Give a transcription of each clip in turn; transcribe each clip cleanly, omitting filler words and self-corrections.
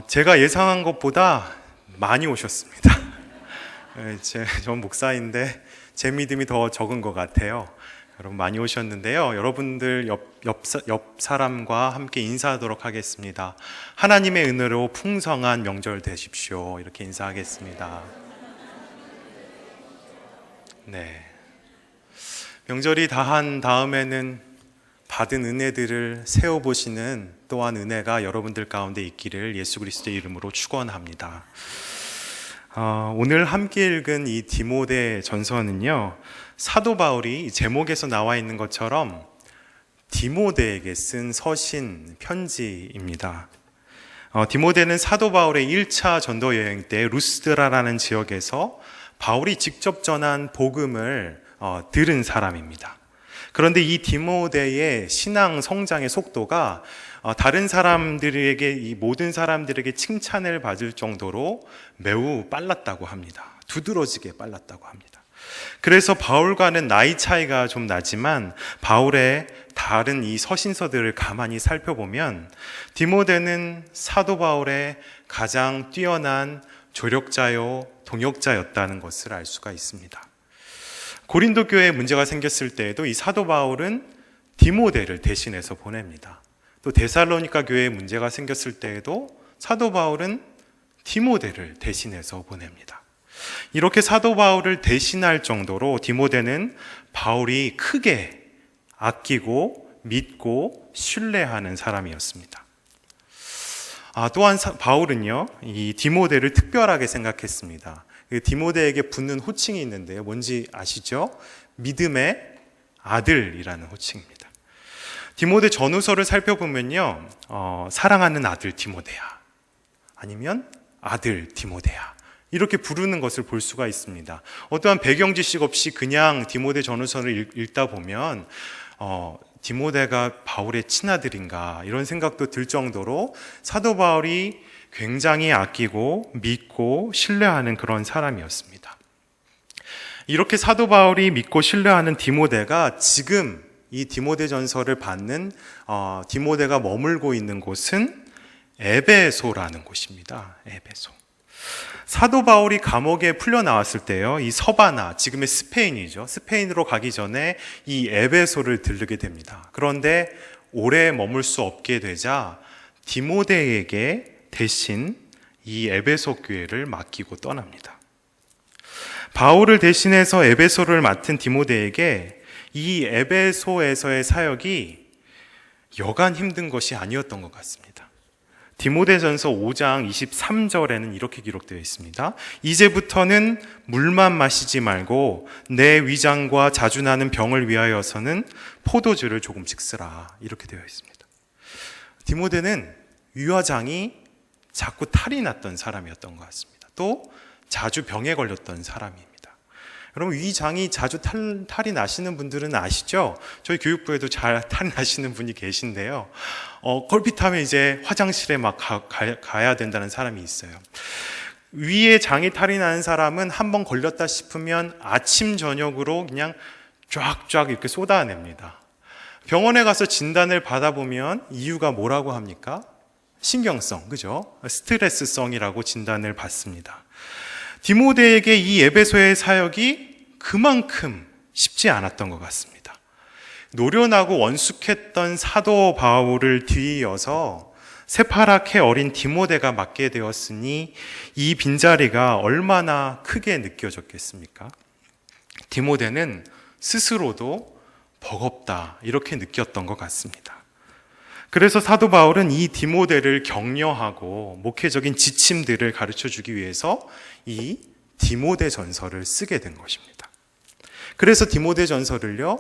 제가 예상한 것보다 많이 오셨습니다. 전 목사인데 제 믿음이 더 적은 것 같아요. 여러분 많이 오셨는데요. 여러분들 옆 사람과 함께 인사하도록 하겠습니다. 하나님의 은혜로 풍성한 명절 되십시오. 이렇게 인사하겠습니다. 네. 명절이 다한 다음에는 받은 은혜들을 세어보시는 또한 은혜가 여러분들 가운데 있기를 예수 그리스도의 이름으로 축원합니다. 오늘 함께 읽은 이 디모데 전서는요, 사도 바울이 제목에서 나와 있는 것처럼 디모데에게 쓴 서신 편지입니다. 디모데는 사도 바울의 1차 전도 여행 때 루스드라라는 지역에서 바울이 직접 전한 복음을 들은 사람입니다. 그런데 이 디모데의 신앙 성장의 속도가 다른 사람들에게, 이 모든 사람들에게 칭찬을 받을 정도로 매우 빨랐다고 합니다. 두드러지게 빨랐다고 합니다. 그래서 바울과는 나이 차이가 좀 나지만 바울의 다른 이 서신서들을 가만히 살펴보면 디모데는 사도 바울의 가장 뛰어난 조력자요 동역자였다는 것을 알 수가 있습니다. 고린도 교회에 문제가 생겼을 때에도 이 사도 바울은 디모데를 대신해서 보냅니다. 또 데살로니가 교회에 문제가 생겼을 때에도 사도 바울은 디모데를 대신해서 보냅니다. 이렇게 사도 바울을 대신할 정도로 디모데는 바울이 크게 아끼고 믿고 신뢰하는 사람이었습니다. 또한 바울은요, 이 디모데를 특별하게 생각했습니다. 디모데에게 붙는 호칭이 있는데요. 뭔지 아시죠? 믿음의 아들이라는 호칭입니다. 디모데 전후서를 살펴보면요, 사랑하는 아들 디모데야, 아니면 아들 디모데야, 이렇게 부르는 것을 볼 수가 있습니다. 어떠한 배경 지식 없이 그냥 디모데 전후서를 읽다 보면 디모데가 바울의 친아들인가 이런 생각도 들 정도로 사도 바울이 굉장히 아끼고 믿고 신뢰하는 그런 사람이었습니다. 이렇게 사도 바울이 믿고 신뢰하는 디모데가 지금 이 디모데 전서를 받는 디모데가 머물고 있는 곳은 에베소라는 곳입니다. 에베소. 사도 바울이 감옥에 풀려 나왔을 때요, 이 서바나, 지금의 스페인이죠. 스페인으로 가기 전에 이 에베소를 들르게 됩니다. 그런데 오래 머물 수 없게 되자 디모데에게 대신 이 에베소 교회를 맡기고 떠납니다. 바울을 대신해서 에베소를 맡은 디모데에게 이 에베소에서의 사역이 여간 힘든 것이 아니었던 것 같습니다. 디모데전서 5장 23절에는 이렇게 기록되어 있습니다. 이제부터는 물만 마시지 말고 내 위장과 자주 나는 병을 위하여서는 포도주를 조금씩 쓰라, 이렇게 되어 있습니다. 디모데는 위화장이 자꾸 탈이 났던 사람이었던 것 같습니다. 또 자주 병에 걸렸던 사람입니다. 여러분, 위장이 자주 탈이 나시는 분들은 아시죠? 저희 교육부에도 잘 탈이 나시는 분이 계신데요. 걸핏하면 이제 화장실에 막 가야 된다는 사람이 있어요. 위에 장이 탈이 나는 사람은 한번 걸렸다 싶으면 아침 저녁으로 그냥 쫙쫙 이렇게 쏟아냅니다. 병원에 가서 진단을 받아보면 이유가 뭐라고 합니까? 신경성, 그죠? 스트레스성이라고 진단을 받습니다. 디모데에게 이 에베소의 사역이 그만큼 쉽지 않았던 것 같습니다. 노련하고 원숙했던 사도 바울을 뒤이어서 새파랗게 어린 디모데가 맡게 되었으니 이 빈자리가 얼마나 크게 느껴졌겠습니까? 디모데는 스스로도 버겁다, 이렇게 느꼈던 것 같습니다. 그래서 사도 바울은 이 디모데를 격려하고 목회적인 지침들을 가르쳐주기 위해서 이 디모데 전서를 쓰게 된 것입니다. 그래서 디모데 전서를요,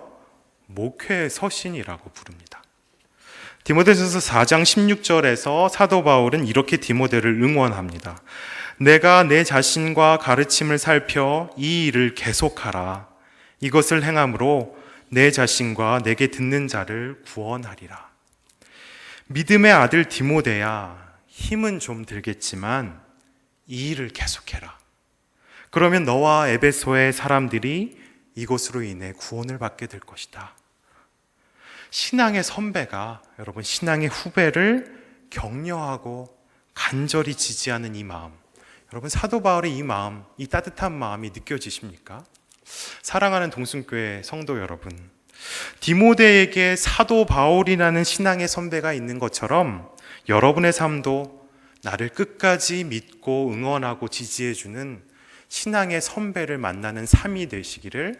목회 서신이라고 부릅니다. 디모데 전서 4장 16절에서 사도 바울은 이렇게 디모데를 응원합니다. 내가 내 자신과 가르침을 살펴 이 일을 계속하라. 이것을 행함으로 내 자신과 내게 듣는 자를 구원하리라. 믿음의 아들 디모데야, 힘은 좀 들겠지만 이 일을 계속해라. 그러면 너와 에베소의 사람들이 이것으로 인해 구원을 받게 될 것이다. 신앙의 선배가 여러분 신앙의 후배를 격려하고 간절히 지지하는 이 마음, 여러분 사도 바울의 이 마음, 이 따뜻한 마음이 느껴지십니까? 사랑하는 동순교회 성도 여러분, 디모데에게 사도 바울이라는 신앙의 선배가 있는 것처럼 여러분의 삶도 나를 끝까지 믿고 응원하고 지지해주는 신앙의 선배를 만나는 삶이 되시기를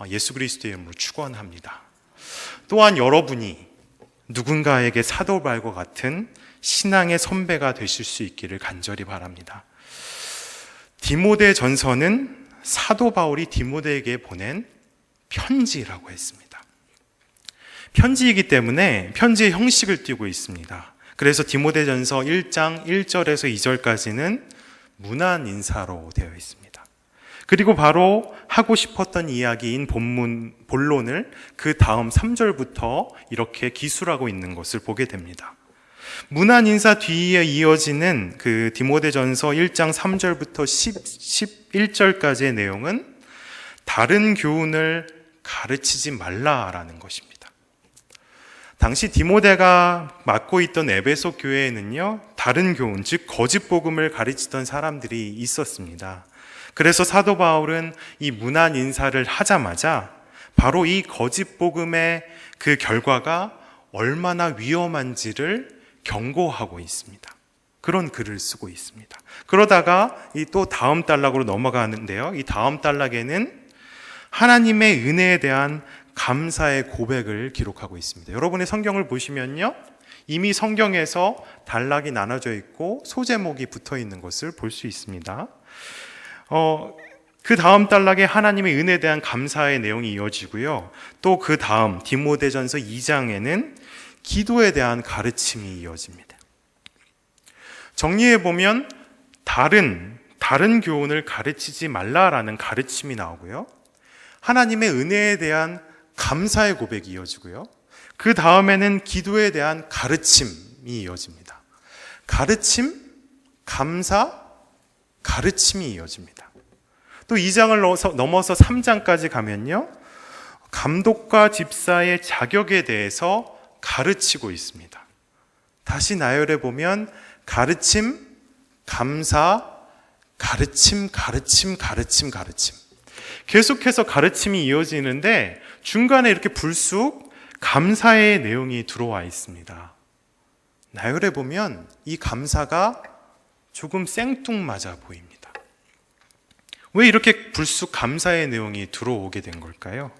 예수 그리스도의 이름으로 축원합니다. 또한 여러분이 누군가에게 사도 바울과 같은 신앙의 선배가 되실 수 있기를 간절히 바랍니다. 디모데 전서는 사도 바울이 디모데에게 보낸 편지라고 했습니다. 편지이기 때문에 편지의 형식을 띠고 있습니다. 그래서 디모데전서 1장 1절에서 2절까지는 문안 인사로 되어 있습니다. 그리고 바로 하고 싶었던 이야기인 본론을 그 다음 3절부터 이렇게 기술하고 있는 것을 보게 됩니다. 문안 인사 뒤에 이어지는 그 디모데전서 1장 3절부터 11절까지의 내용은 다른 교훈을 가르치지 말라라는 것입니다. 당시 디모데가 맡고 있던 에베소 교회에는요, 다른 교훈, 즉 거짓 복음을 가르치던 사람들이 있었습니다. 그래서 사도 바울은 이 문안 인사를 하자마자 바로 이 거짓 복음의 그 결과가 얼마나 위험한지를 경고하고 있습니다. 그런 글을 쓰고 있습니다. 그러다가 이 또 다음 단락으로 넘어가는데요. 이 다음 단락에는 하나님의 은혜에 대한 감사의 고백을 기록하고 있습니다. 여러분의 성경을 보시면요, 이미 성경에서 단락이 나눠져 있고 소제목이 붙어 있는 것을 볼 수 있습니다. 그 다음 단락에 하나님의 은혜에 대한 감사의 내용이 이어지고요. 또 그 다음 디모데전서 2장에는 기도에 대한 가르침이 이어집니다. 정리해보면 다른 교훈을 가르치지 말라라는 가르침이 나오고요. 하나님의 은혜에 대한 감사의 고백이 이어지고요. 그 다음에는 기도에 대한 가르침이 이어집니다. 가르침, 감사, 가르침이 이어집니다. 또 2장을 넘어서 3장까지 가면요, 감독과 집사의 자격에 대해서 가르치고 있습니다. 다시 나열해 보면 가르침, 감사, 가르침. 계속해서 가르침이 이어지는데 중간에 이렇게 불쑥 감사의 내용이 들어와 있습니다. 나열해 보면 이 감사가 조금 생뚱맞아 보입니다. 왜 이렇게 불쑥 감사의 내용이 들어오게 된 걸까요?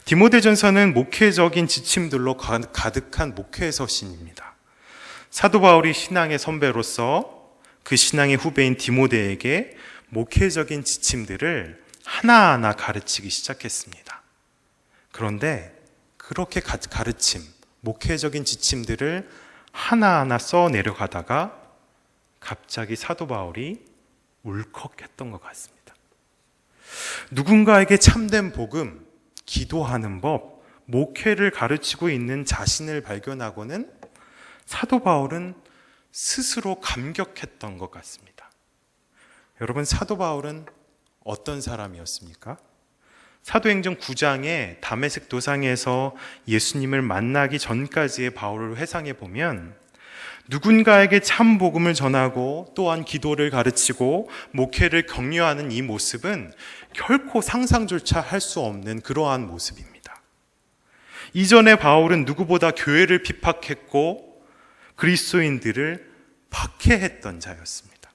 디모데전서는 목회적인 지침들로 가득한 목회 서신입니다. 사도 바울이 신앙의 선배로서 그 신앙의 후배인 디모데에게 목회적인 지침들을 하나하나 가르치기 시작했습니다. 그런데 그렇게 가르침, 목회적인 지침들을 하나하나 써 내려가다가 갑자기 사도 바울이 울컥했던 것 같습니다. 누군가에게 참된 복음, 기도하는 법, 목회를 가르치고 있는 자신을 발견하고는 사도 바울은 스스로 감격했던 것 같습니다. 여러분, 사도 바울은 어떤 사람이었습니까? 사도행전 9장에 다메섹 도상에서 예수님을 만나기 전까지의 바울을 회상해 보면 누군가에게 참 복음을 전하고 또한 기도를 가르치고 목회를 격려하는 이 모습은 결코 상상조차 할 수 없는 그러한 모습입니다. 이전에 바울은 누구보다 교회를 핍박했고 그리스도인들을 박해했던 자였습니다.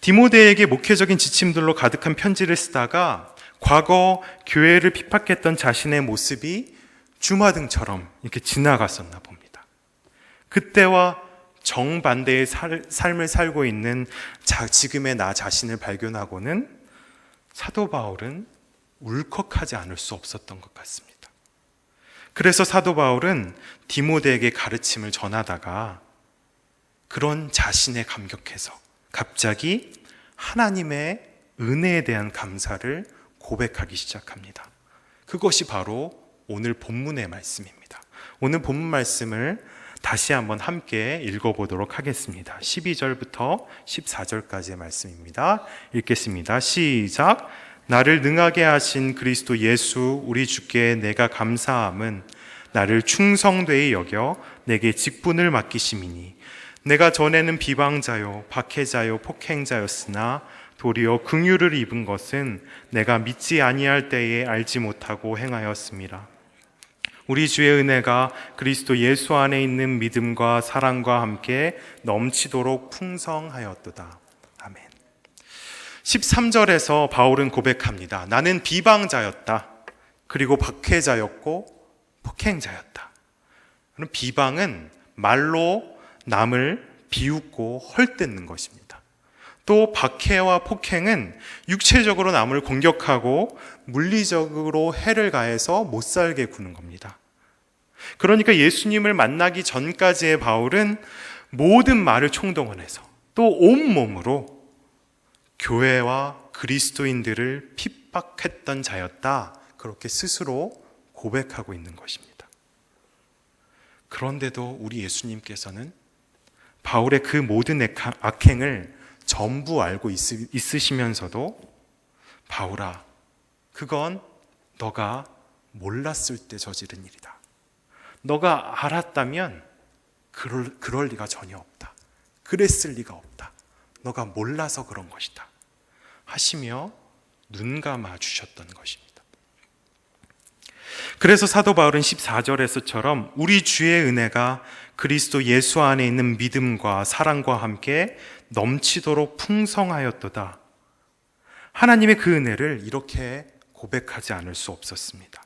디모데에게 목회적인 지침들로 가득한 편지를 쓰다가 과거 교회를 핍박했던 자신의 모습이 주마등처럼 이렇게 지나갔었나 봅니다. 그때와 정반대의 삶을 살고 있는 지금의 나 자신을 발견하고는 사도 바울은 울컥하지 않을 수 없었던 것 같습니다. 그래서 사도 바울은 디모데에게 가르침을 전하다가 그런 자신에 감격해서 갑자기 하나님의 은혜에 대한 감사를 고백하기 시작합니다. 그것이 바로 오늘 본문의 말씀입니다. 오늘 본문 말씀을 다시 한번 함께 읽어보도록 하겠습니다. 12절부터 14절까지의 말씀입니다. 읽겠습니다. 시작. 나를 능하게 하신 그리스도 예수 우리 주께 내가 감사함은 나를 충성되이 여겨 내게 직분을 맡기심이니 내가 전에는 비방자요 박해자요 폭행자였으나 도리어 긍휼을 입은 것은 내가 믿지 아니할 때에 알지 못하고 행하였음이라. 우리 주의 은혜가 그리스도 예수 안에 있는 믿음과 사랑과 함께 넘치도록 풍성하였도다. 아멘. 13절에서 바울은 고백합니다. 나는 비방자였다. 그리고 박해자였고 폭행자였다. 그럼 비방은 말로 남을 비웃고 헐뜯는 것입니다. 또 박해와 폭행은 육체적으로 남을 공격하고 물리적으로 해를 가해서 못 살게 구는 겁니다. 그러니까 예수님을 만나기 전까지의 바울은 모든 말을 총동원해서 또 온몸으로 교회와 그리스도인들을 핍박했던 자였다. 그렇게 스스로 고백하고 있는 것입니다. 그런데도 우리 예수님께서는 바울의 그 모든 악행을 전부 알고 있으시면서도 바울아, 그건 너가 몰랐을 때 저지른 일이다. 너가 알았다면 그럴 리가 전혀 없다. 그랬을 리가 없다. 너가 몰라서 그런 것이다. 하시며 눈 감아 주셨던 것입니다. 그래서 사도 바울은 14절에서처럼 우리 주의 은혜가 그리스도 예수 안에 있는 믿음과 사랑과 함께 넘치도록 풍성하였도다. 하나님의 그 은혜를 이렇게 고백하지 않을 수 없었습니다.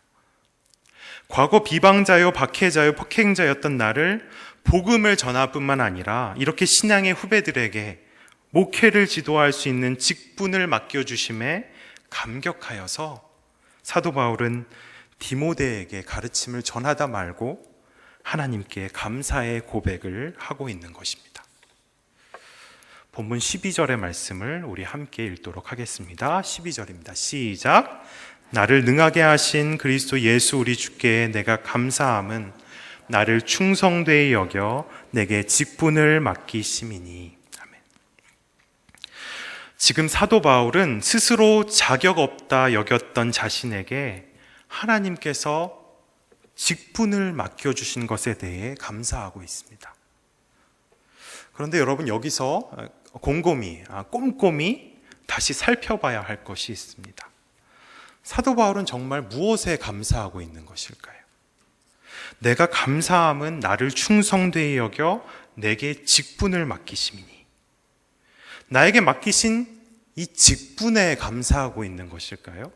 과거 비방자요 박해자요 폭행자였던 나를 복음을 전할 뿐만 아니라 이렇게 신앙의 후배들에게 목회를 지도할 수 있는 직분을 맡겨주심에 감격하여서 사도 바울은 디모데에게 가르침을 전하다 말고 하나님께 감사의 고백을 하고 있는 것입니다. 본문 12절의 말씀을 우리 함께 읽도록 하겠습니다. 12절입니다. 시작. 나를 능하게 하신 그리스도 예수 우리 주께 내가 감사함은 나를 충성되이 여겨 내게 직분을 맡기심이니. 아멘. 지금 사도 바울은 스스로 자격 없다 여겼던 자신에게 하나님께서 직분을 맡겨주신 것에 대해 감사하고 있습니다. 그런데 여러분, 여기서 꼼꼼히 다시 살펴봐야 할 것이 있습니다. 사도 바울은 정말 무엇에 감사하고 있는 것일까요? 내가 감사함은 나를 충성되이 여겨 내게 직분을 맡기심이니. 나에게 맡기신 이 직분에 감사하고 있는 것일까요?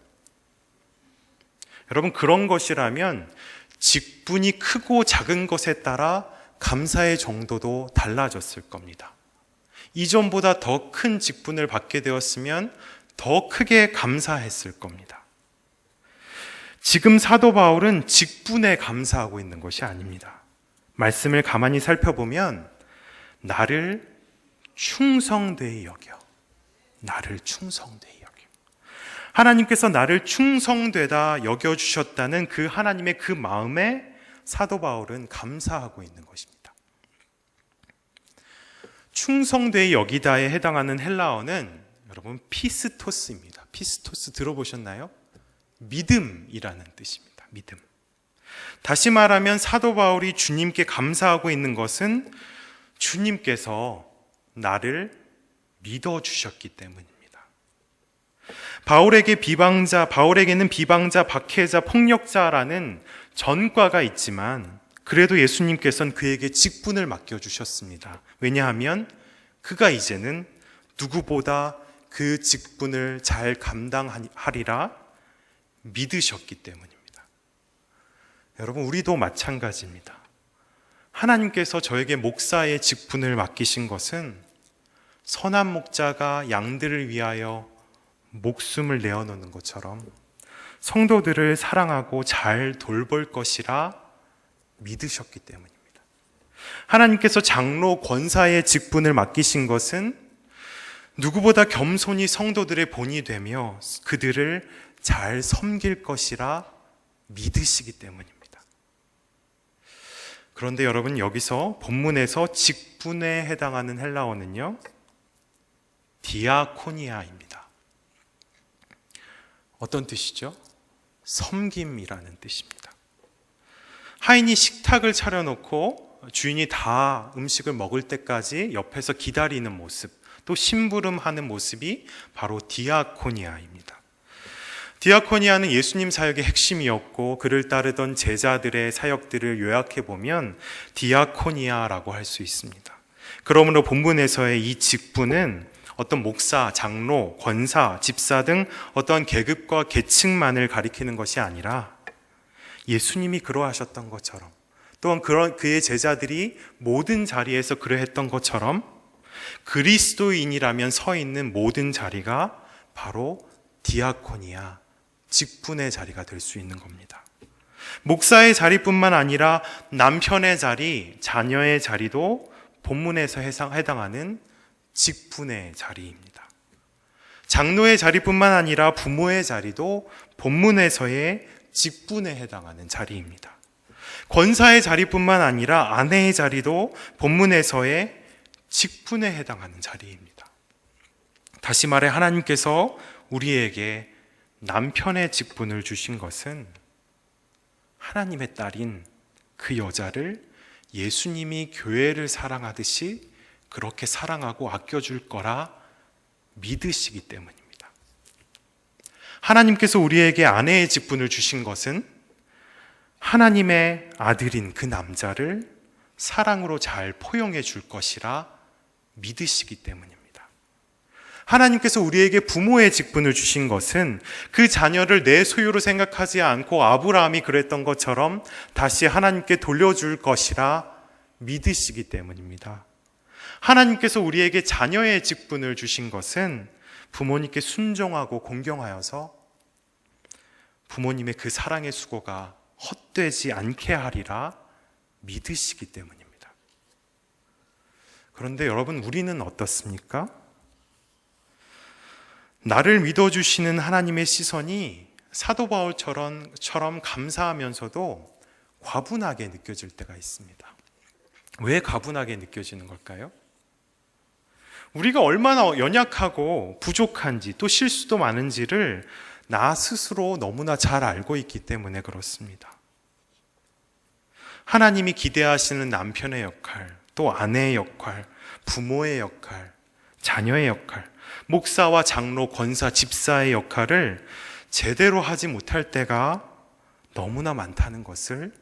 여러분, 그런 것이라면 직분이 크고 작은 것에 따라 감사의 정도도 달라졌을 겁니다. 이전보다 더 큰 직분을 받게 되었으면 더 크게 감사했을 겁니다. 지금 사도 바울은 직분에 감사하고 있는 것이 아닙니다. 말씀을 가만히 살펴보면 나를 충성되이 여겨. 나를 충성되이 여겨. 하나님께서 나를 충성되다 여겨주셨다는 그 하나님의 그 마음에 사도 바울은 감사하고 있는 것입니다. 충성되이 여기다에 해당하는 헬라어는 여러분 피스토스입니다. 피스토스 들어보셨나요? 믿음이라는 뜻입니다. 믿음. 다시 말하면 사도 바울이 주님께 감사하고 있는 것은 주님께서 나를 믿어주셨기 때문입니다. 바울에게는 비방자, 박해자, 폭력자라는 전과가 있지만 그래도 예수님께서는 그에게 직분을 맡겨주셨습니다. 왜냐하면 그가 이제는 누구보다 그 직분을 잘 감당하리라 믿으셨기 때문입니다. 여러분, 우리도 마찬가지입니다. 하나님께서 저에게 목사의 직분을 맡기신 것은 선한 목자가 양들을 위하여 목숨을 내어놓는 것처럼 성도들을 사랑하고 잘 돌볼 것이라 믿으셨기 때문입니다. 하나님께서 장로 권사의 직분을 맡기신 것은 누구보다 겸손히 성도들의 본이 되며 그들을 잘 섬길 것이라 믿으시기 때문입니다. 그런데 여러분, 여기서 본문에서 직분에 해당하는 헬라어는요, 디아코니아입니다. 어떤 뜻이죠? 섬김이라는 뜻입니다. 하인이 식탁을 차려놓고 주인이 다 음식을 먹을 때까지 옆에서 기다리는 모습, 또 심부름하는 모습이 바로 디아코니아입니다. 디아코니아는 예수님 사역의 핵심이었고 그를 따르던 제자들의 사역들을 요약해 보면 디아코니아라고 할 수 있습니다. 그러므로 본문에서의 이 직분은 어떤 목사, 장로, 권사, 집사 등 어떤 계급과 계층만을 가리키는 것이 아니라 예수님이 그러하셨던 것처럼 또한 그의 제자들이 모든 자리에서 그러했던 것처럼 그리스도인이라면 서 있는 모든 자리가 바로 디아코니아, 직분의 자리가 될 수 있는 겁니다. 목사의 자리뿐만 아니라 남편의 자리, 자녀의 자리도 본문에서 해당하는 직분의 자리입니다. 장로의 자리뿐만 아니라 부모의 자리도 본문에서의 직분에 해당하는 자리입니다. 권사의 자리뿐만 아니라 아내의 자리도 본문에서의 직분에 해당하는 자리입니다. 다시 말해 하나님께서 우리에게 남편의 직분을 주신 것은 하나님의 딸인 그 여자를 예수님이 교회를 사랑하듯이 그렇게 사랑하고 아껴줄 거라 믿으시기 때문입니다. 하나님께서 우리에게 아내의 직분을 주신 것은 하나님의 아들인 그 남자를 사랑으로 잘 포용해 줄 것이라 믿으시기 때문입니다. 하나님께서 우리에게 부모의 직분을 주신 것은 그 자녀를 내 소유로 생각하지 않고 아브라함이 그랬던 것처럼 다시 하나님께 돌려줄 것이라 믿으시기 때문입니다. 하나님께서 우리에게 자녀의 직분을 주신 것은 부모님께 순종하고 공경하여서 부모님의 그 사랑의 수고가 헛되지 않게 하리라 믿으시기 때문입니다. 그런데 여러분, 우리는 어떻습니까? 나를 믿어주시는 하나님의 시선이 사도 바울처럼 감사하면서도 과분하게 느껴질 때가 있습니다. 왜 과분하게 느껴지는 걸까요? 우리가 얼마나 연약하고 부족한지 또 실수도 많은지를 나 스스로 너무나 잘 알고 있기 때문에 그렇습니다. 하나님이 기대하시는 남편의 역할, 또 아내의 역할, 부모의 역할, 자녀의 역할, 목사와 장로, 권사, 집사의 역할을 제대로 하지 못할 때가 너무나 많다는 것을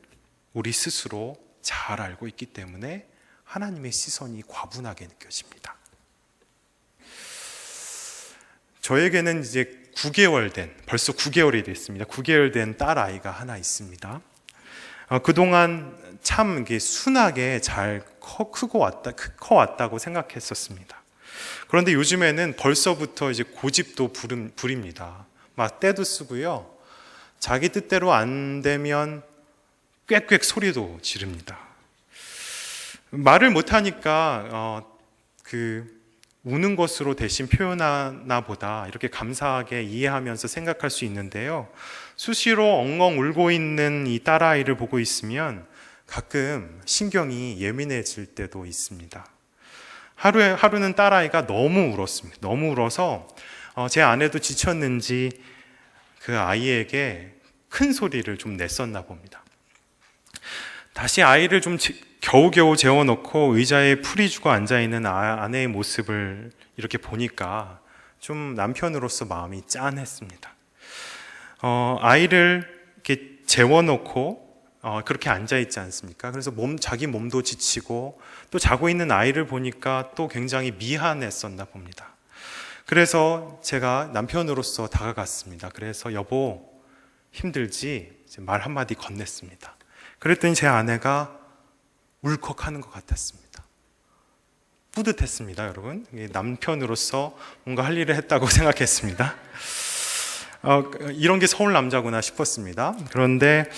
우리 스스로 잘 알고 있기 때문에 하나님의 시선이 과분하게 느껴집니다. 저에게는 이제 벌써 9개월이 됐습니다. 9개월 된 딸 아이가 하나 있습니다. 그동안 참 순하게 잘 커왔다고 생각했었습니다. 그런데 요즘에는 벌써부터 이제 고집도 부립니다. 막 떼도 쓰고요. 자기 뜻대로 안 되면 꽥꽥 소리도 지릅니다. 말을 못하니까 우는 것으로 대신 표현하나 보다 이렇게 감사하게 이해하면서 생각할 수 있는데요. 수시로 엉엉 울고 있는 이 딸아이를 보고 있으면 가끔 신경이 예민해질 때도 있습니다. 하루는 딸아이가 너무 울었습니다. 너무 울어서 제 아내도 지쳤는지 그 아이에게 큰 소리를 좀 냈었나 봅니다. 다시 아이를 좀 겨우겨우 재워놓고 의자에 풀이 주고 앉아있는 아내의 모습을 이렇게 보니까 좀 남편으로서 마음이 짠했습니다. 아이를 이렇게 재워놓고 그렇게 앉아있지 않습니까? 그래서 자기 몸도 지치고 또 자고 있는 아이를 보니까 또 굉장히 미안했었나 봅니다. 그래서 제가 남편으로서 다가갔습니다. 그래서 여보, 힘들지? 말 한마디 건넸습니다. 그랬더니 제 아내가 울컥하는 것 같았습니다. 뿌듯했습니다, 여러분. 남편으로서 뭔가 할 일을 했다고 생각했습니다. 이런 게 서울 남자구나 싶었습니다. 그런데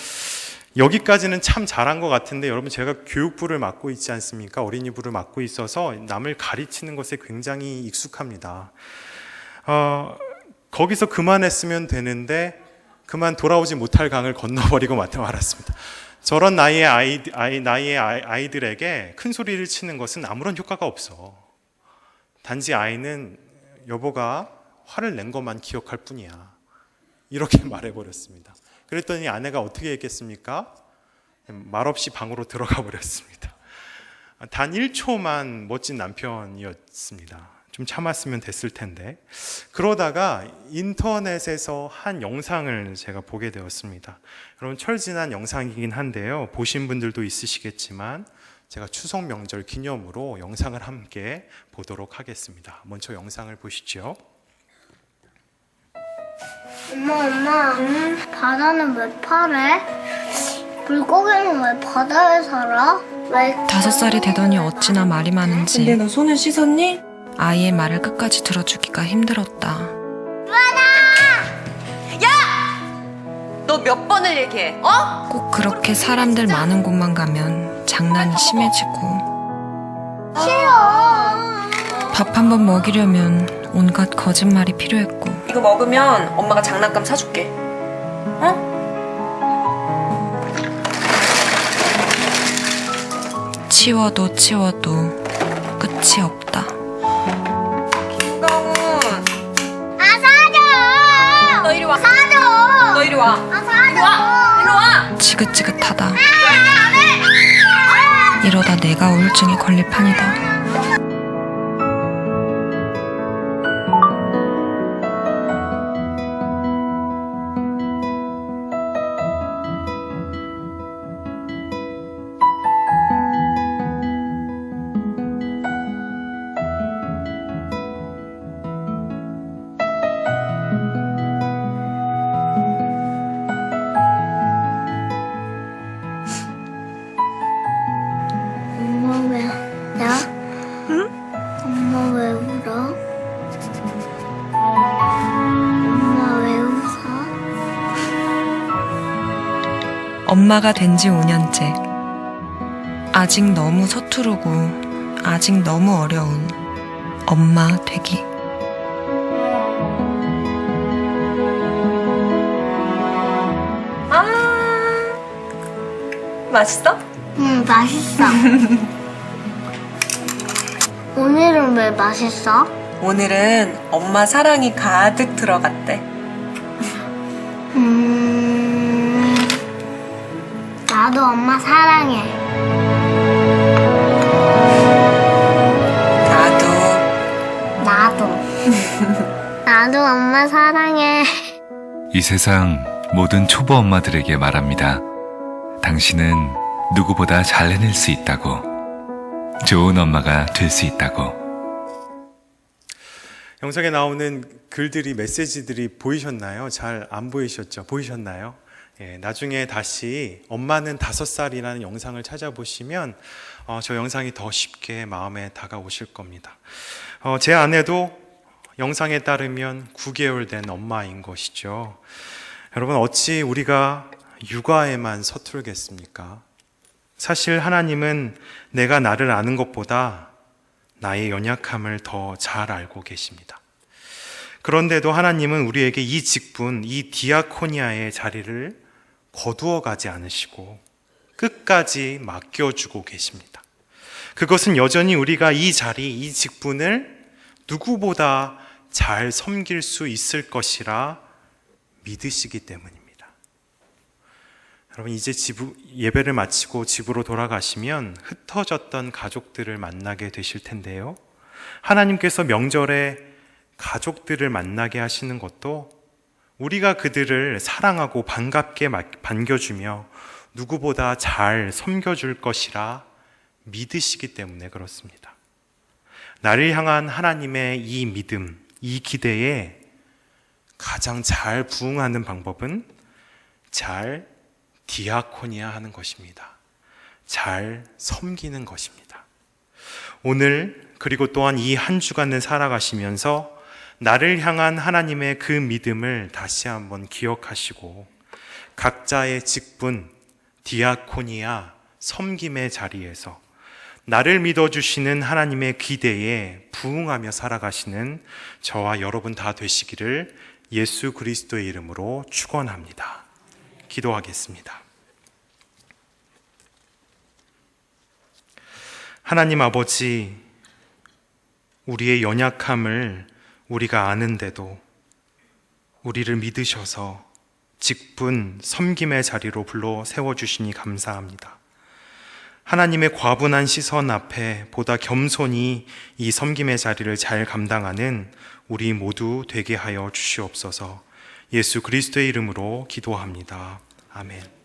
여기까지는 참 잘한 것 같은데 여러분, 제가 교육부를 맡고 있지 않습니까? 어린이부를 맡고 있어서 남을 가르치는 것에 굉장히 익숙합니다. 거기서 그만했으면 되는데 그만 돌아오지 못할 강을 건너버리고 말았습니다. 저런 나이의 아이들에게 큰 소리를 치는 것은 아무런 효과가 없어. 단지 아이는 여보가 화를 낸 것만 기억할 뿐이야. 이렇게 말해버렸습니다. 그랬더니 아내가 어떻게 했겠습니까? 말없이 방으로 들어가 버렸습니다. 단 1초만 멋진 남편이었습니다. 좀 참았으면 됐을 텐데. 그러다가 인터넷에서 한 영상을 제가 보게 되었습니다. 여러분, 철지난 영상이긴 한데요. 보신 분들도 있으시겠지만 제가 추석 명절 기념으로 영상을 함께 보도록 하겠습니다. 먼저 영상을 보시죠. 엄마, 바다는 왜 파래? 물고기는 왜 바다에 살아? 왜? 5살이 되더니 어찌나 말이 근데 많은지 너 손을 씻었니? 아이의 말을 끝까지 들어주기가 힘들었다. 너 몇 번을 얘기해? 어? 꼭 그렇게 사람들 많은 곳만 가면 장난이 심해지고 싫어. 밥 한 번 먹이려면 온갖 거짓말이 필요했고 이거 먹으면 엄마가 장난감 사줄게. 어? 치워도 치워도 끝이 없다. 김강훈, 아, 사줘. 너 이리 와. 사줘. 너 이리 와. 아, 사줘. 이리 와. 지긋지긋하다. 이러다 내가 우울증에 걸릴 판이다. 엄마 왜 나? 응? 엄마 왜 울어? 엄마 왜 웃어? 엄마가 된 지 5년째. 아직 너무 서투르고 아직 너무 어려운 엄마 되기. 맛있어? 응, 맛있어. 오늘은 왜 맛있어? 오늘은 엄마 사랑이 가득 들어갔대. 나도 엄마 사랑해. 나도. 나도 엄마 사랑해. 이 세상 모든 초보 엄마들에게 말합니다. 당신은 누구보다 잘 해낼 수 있다고. 좋은 엄마가 될 수 있다고. 영상에 나오는 글들이, 메시지들이 보이셨나요? 잘 안 보이셨죠? 보이셨나요? 예, 나중에 다시 엄마는 5살이라는 영상을 찾아보시면 저 영상이 더 쉽게 마음에 다가오실 겁니다. 제 아내도 영상에 따르면 9개월 된 엄마인 것이죠. 여러분, 어찌 우리가 육아에만 서툴겠습니까? 사실 하나님은 내가 나를 아는 것보다 나의 연약함을 더 잘 알고 계십니다. 그런데도 하나님은 우리에게 이 직분, 이 디아코니아의 자리를 거두어 가지 않으시고 끝까지 맡겨주고 계십니다. 그것은 여전히 우리가 이 자리, 이 직분을 누구보다 잘 섬길 수 있을 것이라 믿으시기 때문입니다. 여러분, 이제 예배를 마치고 집으로 돌아가시면 흩어졌던 가족들을 만나게 되실 텐데요. 하나님께서 명절에 가족들을 만나게 하시는 것도 우리가 그들을 사랑하고 반갑게 반겨주며 누구보다 잘 섬겨줄 것이라 믿으시기 때문에 그렇습니다. 나를 향한 하나님의 이 믿음, 이 기대에 가장 잘 부응하는 방법은 잘 디아코니아 하는 것입니다. 잘 섬기는 것입니다. 오늘 그리고 또한 이 한 주간을 살아가시면서 나를 향한 하나님의 그 믿음을 다시 한번 기억하시고 각자의 직분, 디아코니아, 섬김의 자리에서 나를 믿어주시는 하나님의 기대에 부응하며 살아가시는 저와 여러분 다 되시기를 예수 그리스도의 이름으로 축원합니다. 기도하겠습니다. 하나님 아버지, 우리의 연약함을 우리가 아는데도 우리를 믿으셔서 직분, 섬김의 자리로 불러 세워주시니 감사합니다. 하나님의 과분한 시선 앞에 보다 겸손히 이 섬김의 자리를 잘 감당하는 우리 모두 되게 하여 주시옵소서. 예수 그리스도의 이름으로 기도합니다. 아멘.